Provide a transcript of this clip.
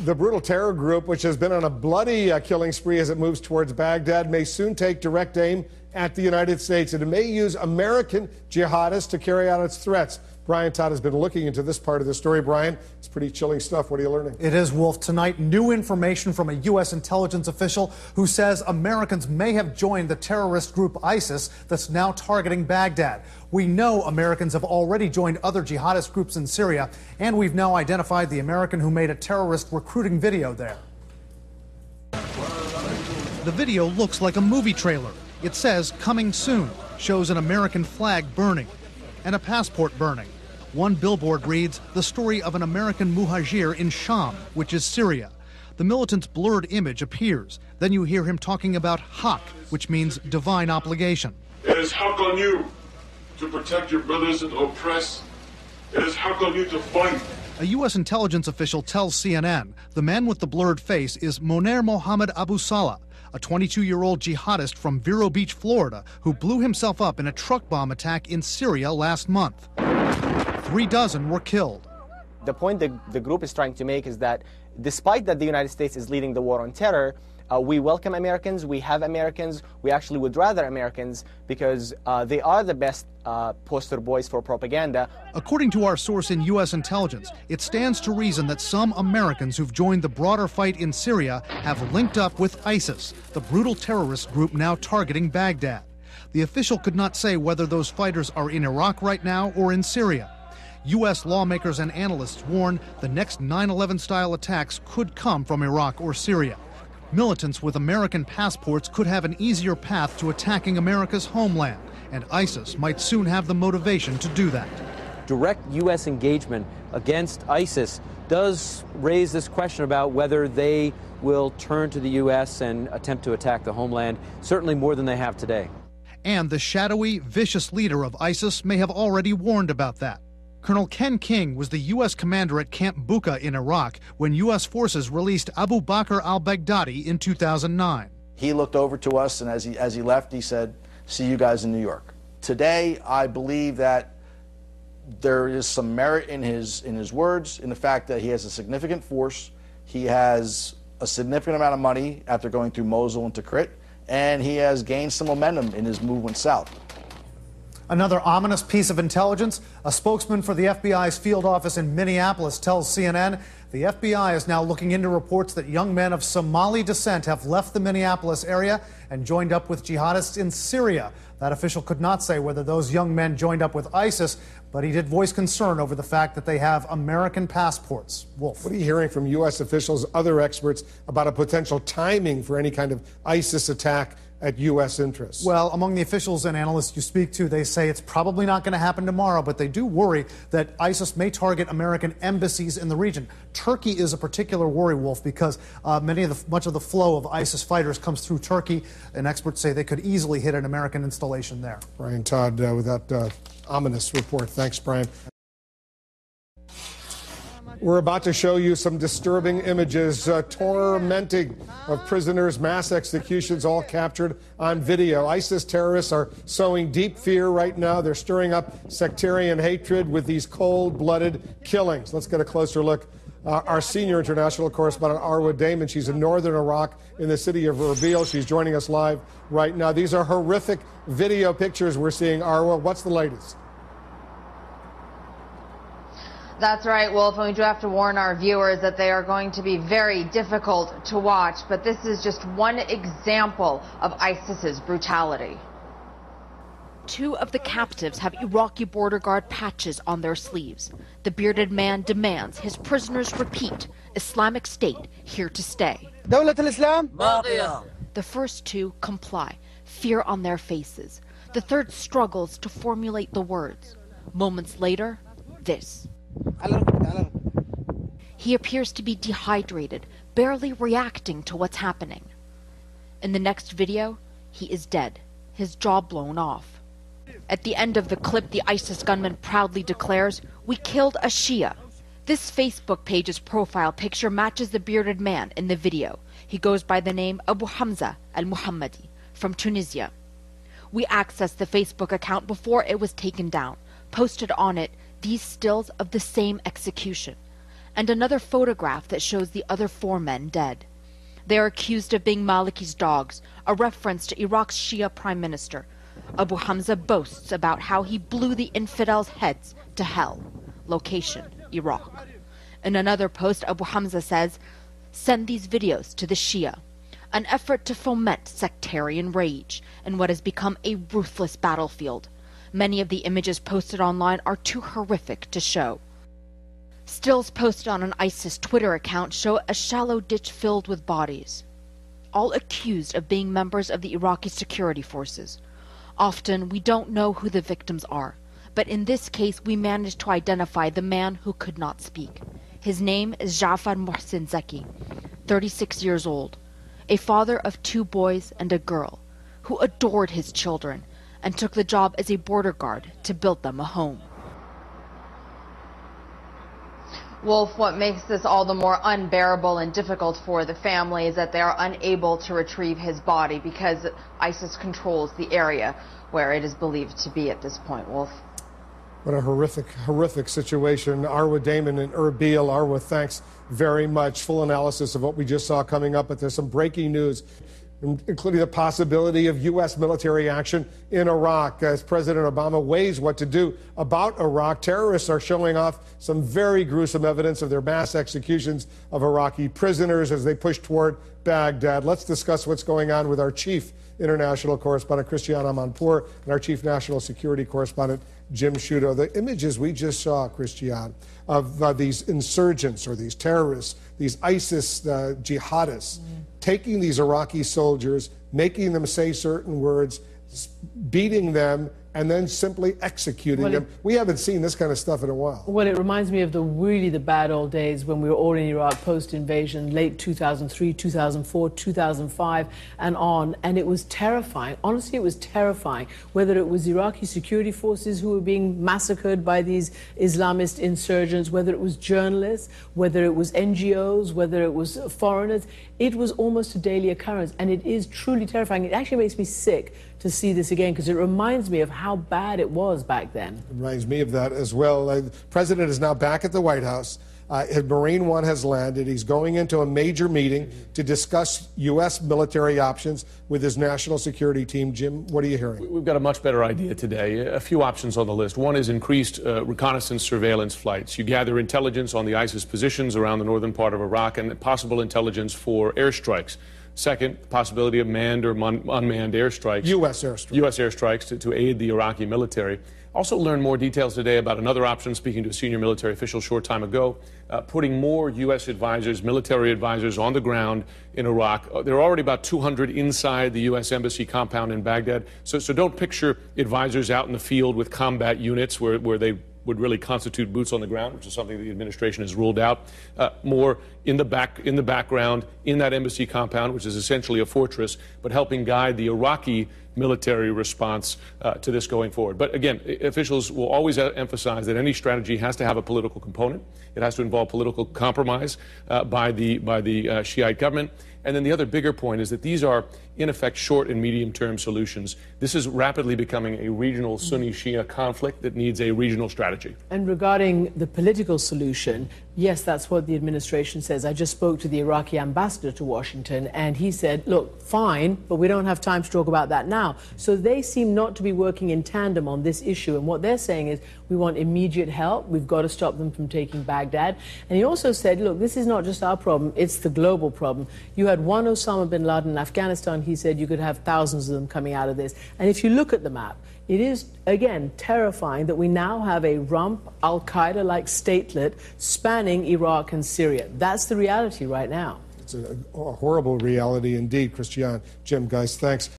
The brutal terror group, which has been on a bloody killing spree as it moves towards Baghdad, may soon take direct aim at the United States, and it may use American jihadists to carry out its threats. Brian Todd has been looking into this part of the story. Brian, it's pretty chilling stuff. What are you learning? It is, Wolf. Tonight, new information from a U.S. intelligence official who says Americans may have joined the terrorist group ISIS that's now targeting Baghdad. We know Americans have already joined other jihadist groups in Syria, and we've now identified the American who made a terrorist recruiting video there. The video looks like a movie trailer. It says, "Coming soon," shows an American flag burning and a passport burning. One billboard reads, "The story of an American muhajir in Sham," which is Syria. The militant's blurred image appears. Then you hear him talking about haq, which means divine obligation. It is haq on you to protect your brothers and oppress. It is haq on you to fight. A U.S. intelligence official tells CNN the man with the blurred face is Moner Mohammed Abu Salah, a 22-year-old jihadist from Vero Beach, Florida, who blew himself up in a truck bomb attack in Syria last month. 36 were killed. The point the group is trying to make is that despite that the United States is leading the war on terror, we welcome Americans, we have Americans, we actually would rather Americans because they are the best poster boys for propaganda. According to our source in U.S. intelligence, it stands to reason that some Americans who've joined the broader fight in Syria have linked up with ISIS, the brutal terrorist group now targeting Baghdad. The official could not say whether those fighters are in Iraq right now or in Syria. U.S. lawmakers and analysts warn the next 9/11-style attacks could come from Iraq or Syria. Militants with American passports could have an easier path to attacking America's homeland, and ISIS might soon have the motivation to do that. Direct U.S. engagement against ISIS does raise this question about whether they will turn to the U.S. and attempt to attack the homeland, certainly more than they have today. And the shadowy, vicious leader of ISIS may have already warned about that. Colonel Ken King was the U.S. commander at Camp Bucca in Iraq when U.S. forces released Abu Bakr al-Baghdadi in 2009. He looked over to us, and as he left, he said, "See you guys in New York." Today, I believe that there is some merit in his words, in the fact that he has a significant force, he has a significant amount of money after going through Mosul and Tikrit, and he has gained some momentum in his movement south. Another ominous piece of intelligence, a spokesman for the FBI's field office in Minneapolis tells CNN the FBI is now looking into reports that young men of Somali descent have left the Minneapolis area and joined up with jihadists in Syria. That official could not say whether those young men joined up with ISIS, but he did voice concern over the fact that they have American passports. Wolf. What are you hearing from U.S. officials, other experts, about a potential timing for any kind of ISIS attack at U.S. interests? Well, among the officials and analysts you speak to, they say it's probably not going to happen tomorrow, but they do worry that ISIS may target American embassies in the region. Turkey is a particular worry, Wolf, because much of the flow of ISIS fighters comes through Turkey, and experts say they could easily hit an American installation there. Brian Todd with that ominous report. Thanks, Brian. We're about to show you some disturbing images, tormenting of prisoners, mass executions, all captured on video. ISIS terrorists are sowing deep fear right now. They're stirring up sectarian hatred with these cold-blooded killings. Let's get a closer look. Our senior international correspondent, Arwa Damon, she's in northern Iraq in the city of Erbil. She's joining us live right now. These are horrific video pictures we're seeing, Arwa. What's the latest? That's right, Wolf, and we do have to warn our viewers that they are going to be very difficult to watch, but this is just one example of ISIS's brutality. Two of the captives have Iraqi border guard patches on their sleeves. The bearded man demands his prisoners repeat, Islamic State here to stay. The first two comply, fear on their faces. The third struggles to formulate the words. Moments later, this. He appears to be dehydrated, barely reacting to what's happening. In the next video, he is dead, his jaw blown off. At the end of the clip, the ISIS gunman proudly declares, "We killed a Shia." This Facebook page's profile picture matches the bearded man in the video. He goes by the name Abu Hamza al-Muhammadi from Tunisia. We accessed the Facebook account before it was taken down, posted on it these stills of the same execution. and another photograph that shows the other 4 men dead. They are accused of being Maliki's dogs, a reference to Iraq's Shia prime minister. Abu Hamza boasts about how he blew the infidels' heads to hell. Location, Iraq. In another post, Abu Hamza says, "Send these videos to the Shia," an effort to foment sectarian rage in what has become a ruthless battlefield. Many of the images posted online are too horrific to show. Stills posted on an ISIS Twitter account show a shallow ditch filled with bodies, all accused of being members of the Iraqi security forces. Often, we don't know who the victims are, but in this case, we managed to identify the man who could not speak. His name is Jafar Mohsin Zeki, 36 years old, a father of 2 boys and a girl, who adored his children and took the job as a border guard to build them a home. Wolf, what makes this all the more unbearable and difficult for the family is that they are unable to retrieve his body because ISIS controls the area where it is believed to be at this point. Wolf. What a horrific situation. Arwa Damon and Erbil. Arwa, thanks very much. Full analysis of what we just saw coming up, but there's some breaking news, including the possibility of U.S. military action in Iraq. As President Obama weighs what to do about Iraq, terrorists are showing off some very gruesome evidence of their mass executions of Iraqi prisoners as they push toward Baghdad. Let's discuss what's going on with our chief international correspondent, Christiane Amanpour, and our chief national security correspondent, Jim Sciutto. The images we just saw, Christiane, of these insurgents or these terrorists, these ISIS jihadists, taking these Iraqi soldiers, making them say certain words, beating them, and then simply executing them. We haven't seen this kind of stuff in a while. Well, it reminds me of the bad old days when we were all in Iraq post-invasion, late 2003, 2004, 2005, and on. And it was terrifying. Honestly, it was terrifying. Whether it was Iraqi security forces who were being massacred by these Islamist insurgents, whether it was journalists, whether it was NGOs, whether it was foreigners, it was almost a daily occurrence. And it is truly terrifying. It actually makes me sick to see this again, because it reminds me of how bad it was back then. It reminds me of that as well. The president is now back at the White House. His Marine One has landed. He's going into a major meeting to discuss U.S. military options with his national security team. Jim, what are you hearing? We've got a much better idea today. A few options on the list. One is increased reconnaissance surveillance flights. You gather intelligence on the ISIS positions around the northern part of Iraq and possible intelligence for airstrikes. Second, the possibility of manned or unmanned airstrikes. U.S. airstrikes. U.S. airstrikes to aid the Iraqi military. Also learned more details today about another option, speaking to a senior military official a short time ago, putting more U.S. advisors, military advisors on the ground in Iraq. There are already about 200 inside the U.S. Embassy compound in Baghdad. So don't picture advisors out in the field with combat units where they would really constitute boots on the ground, which is something the administration has ruled out. More in the background, in that embassy compound, which is essentially a fortress, but helping guide the Iraqi military response to this going forward. But again, officials will always emphasize that any strategy has to have a political component. It has to involve political compromise by the Shiite government. And then the other bigger point is that these are, in effect, short and medium-term solutions. This is rapidly becoming a regional Sunni-Shia conflict that needs a regional strategy. And regarding the political solution, yes, that's what the administration says. I just spoke to the Iraqi ambassador to Washington, and he said, look, fine, but we don't have time to talk about that now. So they seem not to be working in tandem on this issue. And what they're saying is, we want immediate help. We've got to stop them from taking Baghdad. And he also said, look, this is not just our problem, it's the global problem. You had one Osama bin Laden in Afghanistan. He said you could have thousands of them coming out of this. And if you look at the map, it is, again, terrifying that we now have a rump, al-Qaeda-like statelet spanning Iraq and Syria. That's the reality right now. It's a horrible reality indeed, Christiane. Jim, guys, thanks.